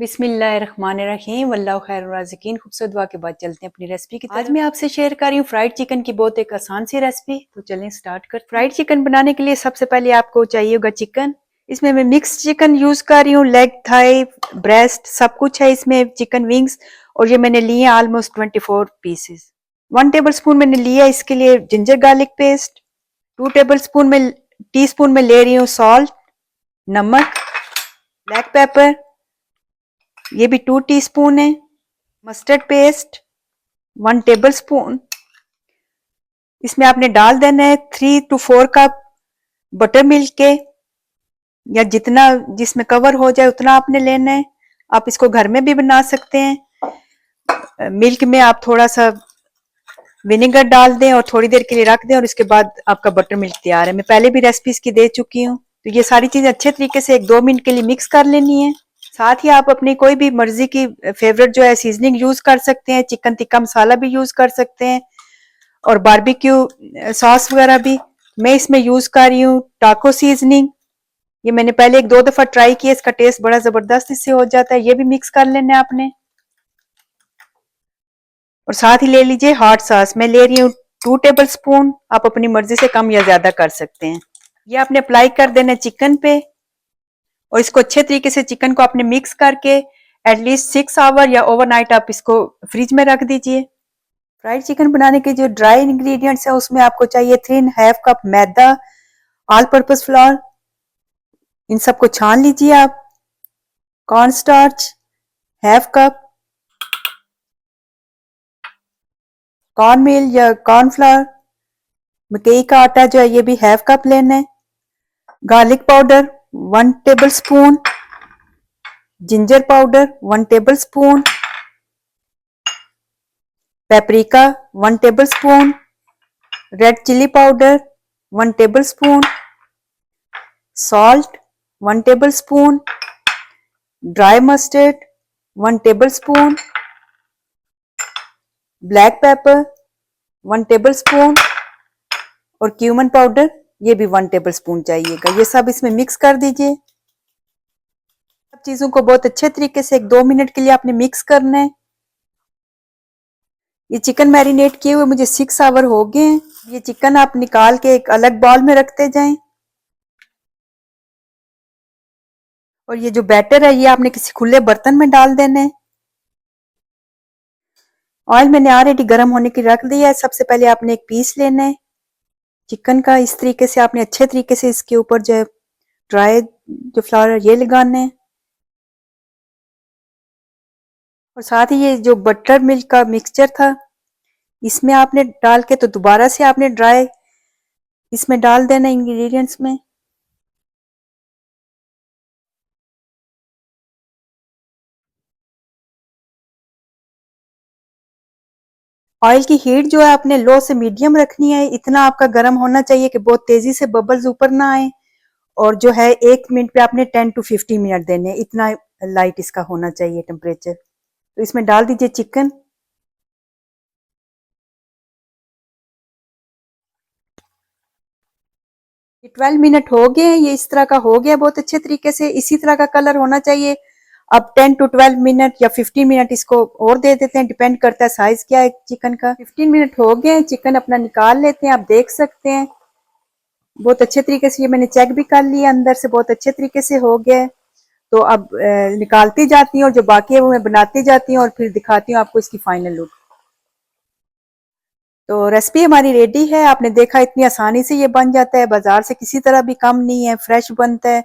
बिस्मिल्लाहिर्रहमानिर्रहीम वल्लाहु खैरुर राज़िकीन। खूबसूरत दुआ के बाद चलते हैं अपनी रेसिपी की तरफ। आज मैं आपसे शेयर कर रही हूँ फ्राइड चिकन की बहुत एक आसान सी रेसिपी। तो चलें स्टार्ट कर। फ्राइड चिकन बनाने के लिए सबसे पहले आपको चाहिए होगा चिकन। इसमें मैं मिक्स चिकन यूज कर रही हूँ, लेग, थाई, ब्रेस्ट सब कुछ है इसमें, चिकन विंग्स। और ये मैंने लिए ऑलमोस्ट 24 पीसेस। 1 टेबल स्पून मैंने लिया इसके लिए ginger garlic paste. 2 table spoon में टी स्पून में ले रही हूँ सॉल्ट, नमक, ब्लैक पेपर, ये भी 2 टीस्पून है। Mustard paste 1 table spoon. इसमें आपने डाल देना है 3 to 4 कप बटर मिल्क के, या जितना जिसमें कवर हो जाए उतना आपने लेना है। आप इसको घर में भी बना सकते हैं। मिल्क में आप थोड़ा सा विनेगर डाल दें और थोड़ी देर के लिए रख दें और इसके बाद आपका बटर मिल्क तैयार है। मैं पहले भी रेसिपी इसकी दे चुकी हूँ। तो ये सारी चीजें अच्छे तरीके से 1-2 मिनट के लिए मिक्स कर लेनी है। साथ ही आप अपनी कोई भी मर्जी की फेवरेट जो है सीजनिंग यूज कर सकते हैं। चिकन टिक्का मसाला भी यूज कर सकते हैं और बारबेक्यू सॉस वगैरह भी। मैं इसमें यूज कर रही हूँ टाको सीजनिंग। ये मैंने पहले 1-2 दफा ट्राई किया, इसका टेस्ट बड़ा जबरदस्त इससे हो जाता है। ये भी मिक्स कर लेना है आपने। और साथ ही ले लीजिए हॉट सॉस। मैं ले रही हूँ 2 टेबल स्पून। आप अपनी मर्जी से कम या ज्यादा कर सकते हैं। ये आपने अप्लाई कर देना चिकन पे और इसको अच्छे तरीके से चिकन को आपने मिक्स करके एटलीस्ट 6 आवर या ओवरनाइट आप इसको फ्रिज में रख दीजिए। फ्राइड चिकन बनाने के जो ड्राई इंग्रेडिएंट्स है उसमें आपको चाहिए 3.5 कप मैदा, ऑल पर्पस फ्लोर, इन सबको छान लीजिए आप। कॉर्न स्टार्च 1/2 कप, कॉर्न मिल या कॉर्नफ्लावर, मकई का आटा जो है ये भी 1/2 कप लेना है। Garlic powder 1 tablespoon, ginger powder 1 tablespoon, paprika 1 tablespoon, red chilli powder 1 tablespoon, salt 1 tablespoon, dry mustard 1 tablespoon, black pepper 1 tablespoon और क्यूमन पाउडर ये भी 1 टेबल स्पून चाहिएगा। ये सब इसमें mix कर दीजिए। सब चीजों को बहुत अच्छे तरीके से 1-2 मिनट के लिए आपने मिक्स करना है। ये चिकन मैरिनेट किए हुए मुझे 6 आवर हो गए हैं। ये चिकन आप निकाल के एक अलग बाउल में रखते जाएं। और ये जो बैटर है ये आपने किसी खुले बर्तन में डाल देना है। ऑयल मैंने ऑलरेडी गर्म होने की रख दिया है। सबसे पहले आपने एक पीस लेना है चिकन का। इस तरीके से आपने अच्छे तरीके से इसके ऊपर जो है ड्राई जो फ्लावर है ये लगाना है। और साथ ही ये जो बटर मिल्क का मिक्सचर था इसमें आपने डाल के तो दोबारा से आपने ड्राई इसमें डाल देना इंग्रेडिएंट्स में। ऑयल की हीट जो है आपने लो से मीडियम रखनी है। इतना आपका गर्म होना चाहिए कि बहुत तेजी से बबल्स ऊपर ना आए। और जो है 1 मिनट पे आपने 10 to 15 मिनट देने, इतना लाइट इसका होना चाहिए टेम्परेचर। तो इसमें डाल दीजिए चिकन। ये 12 मिनट हो गए हैं। ये इस तरह का हो गया बहुत अच्छे तरीके से, इसी तरह का कलर होना चाहिए। अब 10 to 12 मिनट या 15 मिनट इसको और दे देते हैं, डिपेंड करता है साइज क्या है चिकन का। 15 मिनट हो गए हैं, चिकन अपना निकाल लेते हैं। आप देख सकते हैं बहुत अच्छे तरीके से, ये मैंने चेक भी कर लिया, अंदर से बहुत अच्छे तरीके से हो गया है। तो अब निकालती जाती हूँ और जो बाकी है वो मैं बनाती जाती हूँ और फिर दिखाती हूँ आपको इसकी फाइनल लुक। तो रेसिपी हमारी रेडी है। आपने देखा इतनी आसानी से ये बन जाता है, बाजार से किसी तरह भी कम नहीं है, फ्रेश बनता है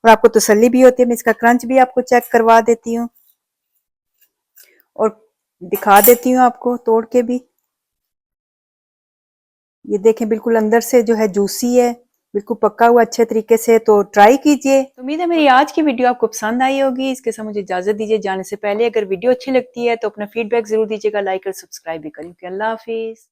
और आपको तसल्ली भी होती है। मैं इसका क्रंच भी आपको चेक करवा देती हूँ और दिखा देती हूँ आपको तोड़ के भी। ये देखें बिल्कुल अंदर से जो है जूसी है, बिल्कुल पक्का हुआ अच्छे तरीके से। तो ट्राई कीजिए। तो उम्मीद है मेरी आज की वीडियो आपको पसंद आई होगी। इसके साथ मुझे इजाजत दीजिए जाने से पहले। अगर वीडियो अच्छी लगती है तो अपना फीडबैक जरूर दीजिएगा, लाइक और सब्सक्राइब भी करें। अल्लाह हाफिज।